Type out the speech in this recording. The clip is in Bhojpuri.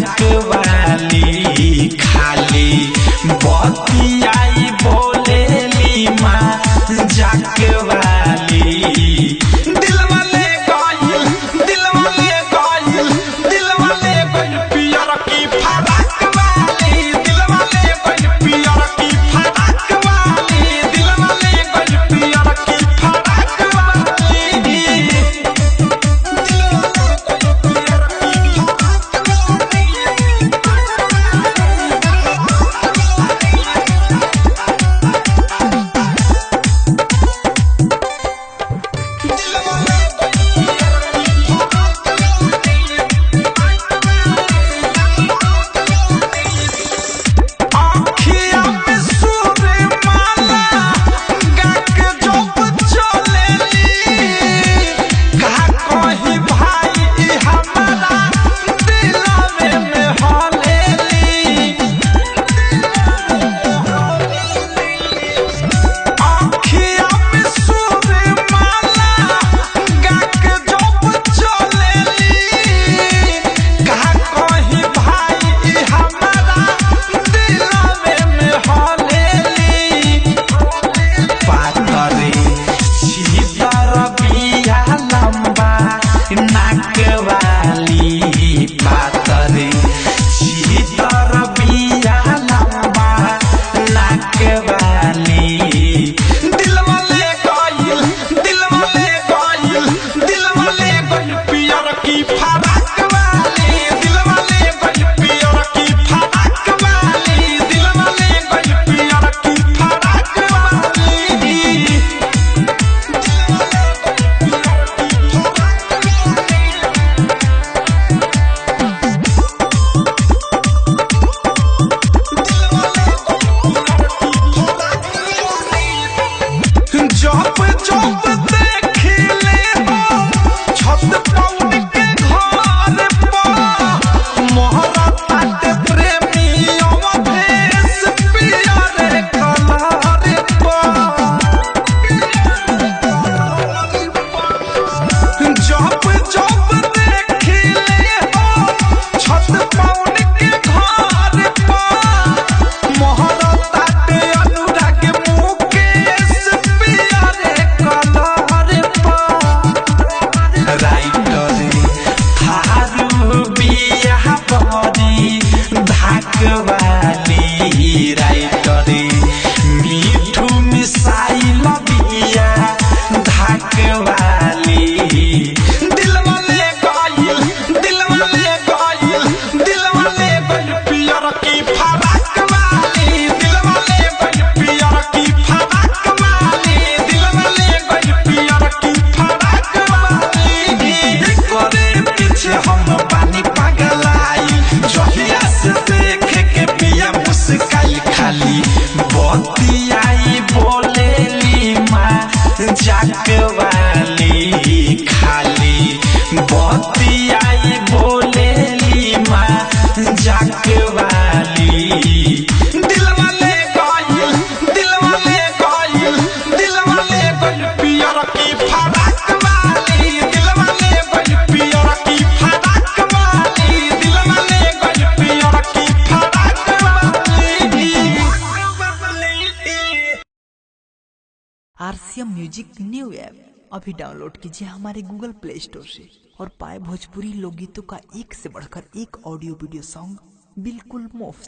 जाक वाली खाली बतियाई बोलेली माँ जाक वाली दिलवा ले गइल पियर की फराक वाली दिलवा ले गइल पियर की फराक वाली दिलवा ले गइल पियर की फराक वाली जाक वाली खाली बतियाई बोलेली माँ जाक वाली दिलवा ले गइल पियर की फराक वाली दिलवा ले गइल पियर की फराक वाली दिलवा ले गइल पियर की फराक वाली। आरसीएम म्यूजिक न्यू ऐप अभी डाउनलोड कीजिए हमारे गूगल प्ले स्टोर से और पाए भोजपुरी लोकगीतों का एक से बढ़कर एक ऑडियो वीडियो सॉन्ग बिल्कुल मुफ्त।